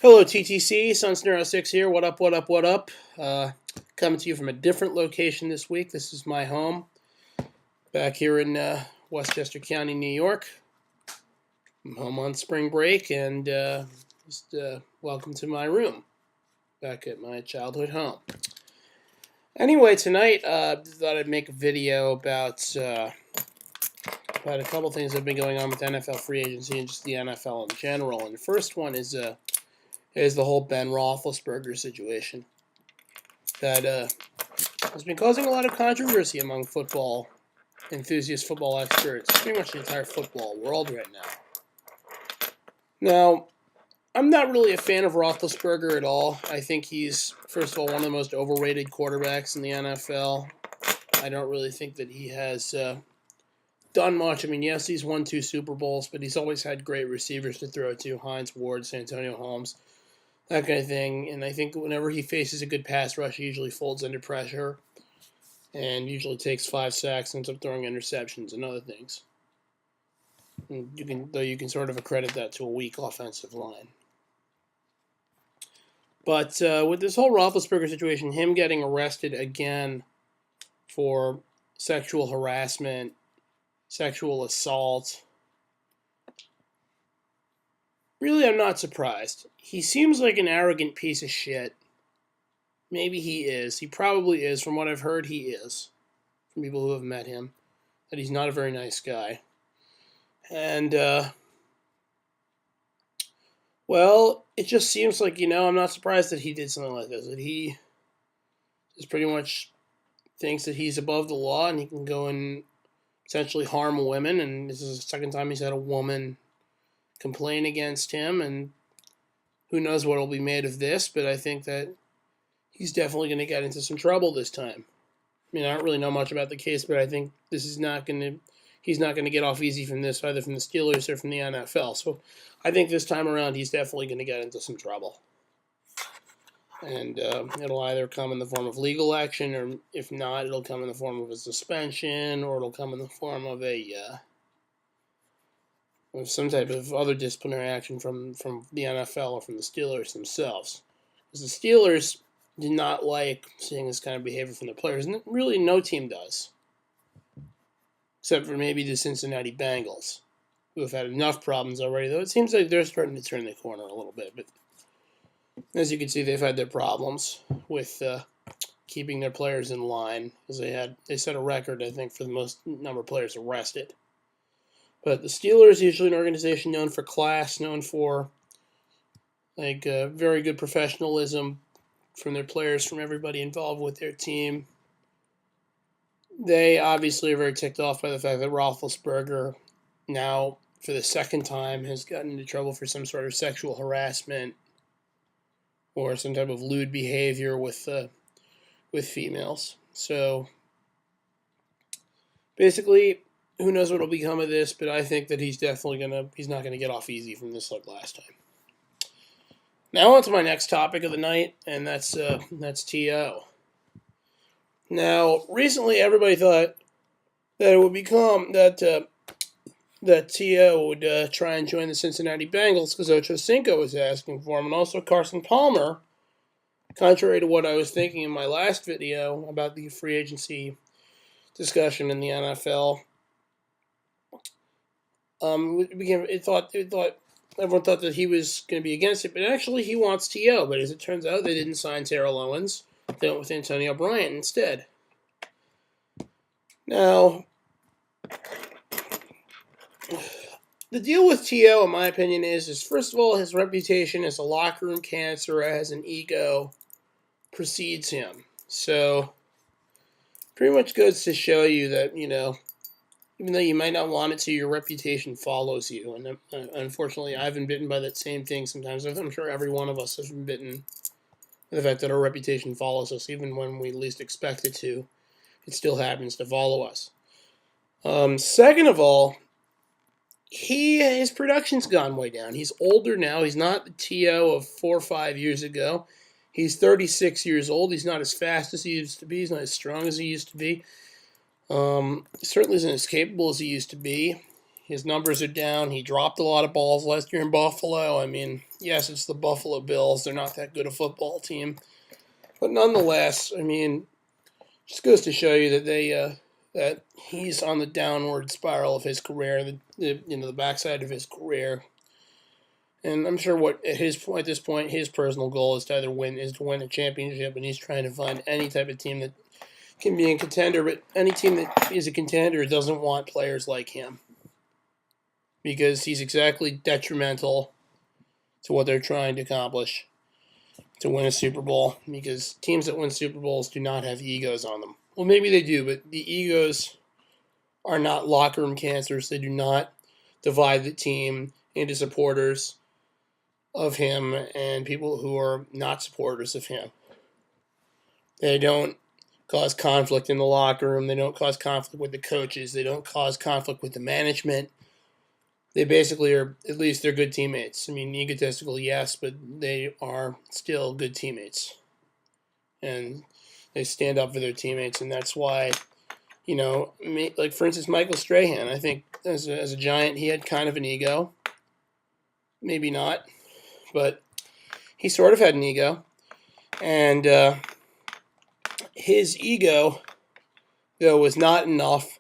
Hello, TTC. Sunsnero6 here. What up, what up, what up? Coming to you from a different location this week. This is my home back here in Westchester County, New York. I'm home on spring break and welcome to my room back at my childhood home. Anyway, tonight I thought I'd make a video about a couple things that have been going on with NFL free agency and just the NFL in general. And the first one is the whole Ben Roethlisberger situation that has been causing a lot of controversy among football enthusiasts, football experts, pretty much the entire football world right now. Now, I'm not really a fan of Roethlisberger at all. I think he's, first of all, one of the most overrated quarterbacks in the NFL. I don't really think that he has done much. I mean, yes, he's won 2 Super Bowls, but he's always had great receivers to throw to, Hines Ward, Santonio Holmes, that kind of thing. And I think whenever he faces a good pass rush, he usually folds under pressure and usually takes 5 sacks and ends up throwing interceptions and other things. And you can sort of accredit that to a weak offensive line. But with this whole Roethlisberger situation, him getting arrested again for sexual harassment, sexual assault, really, I'm not surprised. He seems like an arrogant piece of shit. Maybe he is. He probably is. From what I've heard, he is. From people who have met him. That he's not a very nice guy. And, well, it just seems like, I'm not surprised that he did something like this. That he just pretty much thinks that he's above the law and he can go and essentially harm women. And this is the second time he's had a woman complain against him, and who knows what will be made of this, but I think that he's definitely going to get into some trouble this time. I mean, I don't really know much about the case, but I think he's not going to get off easy from this, either from the Steelers or from the NFL. So I think this time around he's definitely going to get into some trouble. And it'll either come in the form of legal action, or if not, it'll come in the form of a suspension, or it'll come in the form of some type of other disciplinary action from the NFL or from the Steelers themselves. Because the Steelers did not like seeing this kind of behavior from their players, and really no team does. Except for maybe the Cincinnati Bengals, who have had enough problems already, though it seems like they're starting to turn the corner a little bit. But as you can see, they've had their problems with keeping their players in line, because they set a record, I think, for the most number of players arrested. But the Steelers are usually an organization known for class, known for very good professionalism from their players, from everybody involved with their team. They obviously are very ticked off by the fact that Roethlisberger now, for the second time, has gotten into trouble for some sort of sexual harassment or some type of lewd behavior with females. So basically, who knows what will become of this, but I think that he's not going to get off easy from this like last time. Now on to my next topic of the night, and that's TO. Now, recently everybody thought that it would become that TO would try and join the Cincinnati Bengals because Ocho Cinco was asking for him, and also Carson Palmer, contrary to what I was thinking in my last video about the free agency discussion in the NFL. Everyone thought that he was going to be against it, but actually he wants TO. But as it turns out, they didn't sign Terrell Owens. They went with Antonio Bryant instead. Now, the deal with TO, in my opinion, is first of all, his reputation as a locker room cancer, as an ego, precedes him. So, pretty much goes to show you that, even though you might not want it to, your reputation follows you. And unfortunately, I've been bitten by that same thing sometimes. I'm sure every one of us has been bitten by the fact that our reputation follows us, even when we least expect it to. It still happens to follow us. Second of all, his production's gone way down. He's older now. He's not the TO of 4 or 5 years ago. He's 36 years old. He's not as fast as he used to be. He's not as strong as he used to be. Certainly isn't as capable as he used to be. His numbers are down. He dropped a lot of balls last year in Buffalo. I mean, yes, it's the Buffalo Bills. They're not that good a football team. But nonetheless, I mean, just goes to show you that that he's on the downward spiral of his career, the backside of his career. And I'm sure at this point, his personal goal is to win a championship, and he's trying to find any type of team that can be a contender. But any team that is a contender doesn't want players like him, because he's exactly detrimental to what they're trying to accomplish, to win a Super Bowl. Because teams that win Super Bowls do not have egos on them. Well, maybe they do, but the egos are not locker room cancers. They do not divide the team into supporters of him and people who are not supporters of him. They don't cause conflict in the locker room. They don't cause conflict with the coaches. They don't cause conflict with the management. They basically are, at least they're good teammates. I mean, egotistical, yes, but they are still good teammates. And they stand up for their teammates, and that's why, like, for instance, Michael Strahan, I think as a Giant, he had kind of an ego. Maybe not, but he sort of had an ego. And his ego, though, was not enough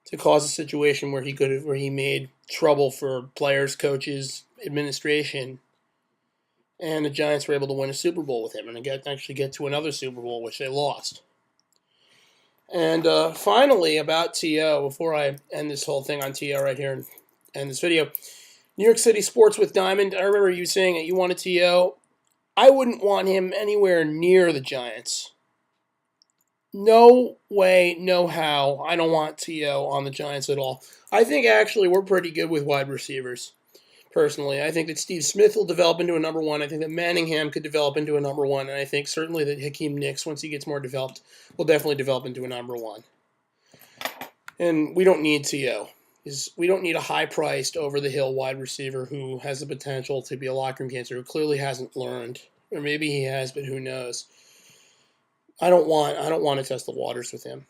to cause a situation where he made trouble for players, coaches, administration, and the Giants were able to win a Super Bowl with him and actually get to another Super Bowl, which they lost. And finally, about T.O., before I end this whole thing on T.O. right here and end this video, New York City Sports with Diamond, I remember you saying that you wanted T.O. I wouldn't want him anywhere near the Giants. No way, no how. I don't want T.O. on the Giants at all. I think actually we're pretty good with wide receivers, personally. I think that Steve Smith will develop into a number one. I think that Manningham could develop into a number one. And I think certainly that Hakeem Nicks, once he gets more developed, will definitely develop into a number one. And we don't need T.O. We don't need a high-priced, over-the-hill wide receiver who has the potential to be a locker room cancer, who clearly hasn't learned. Or maybe he has, but who knows. I don't want to test the waters with him.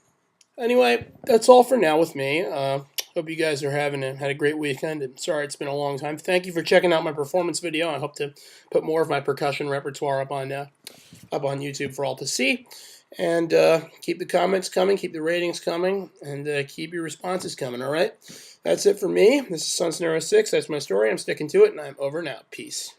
Anyway, that's all for now with me. Hope you guys are had a great weekend. And sorry it's been a long time. Thank you for checking out my performance video. I hope to put more of my percussion repertoire up on YouTube for all to see. And keep the comments coming, keep the ratings coming, and keep your responses coming. All right, that's it for me. This is Sunsnero 6. That's my story. I'm sticking to it, and I'm over now. Peace.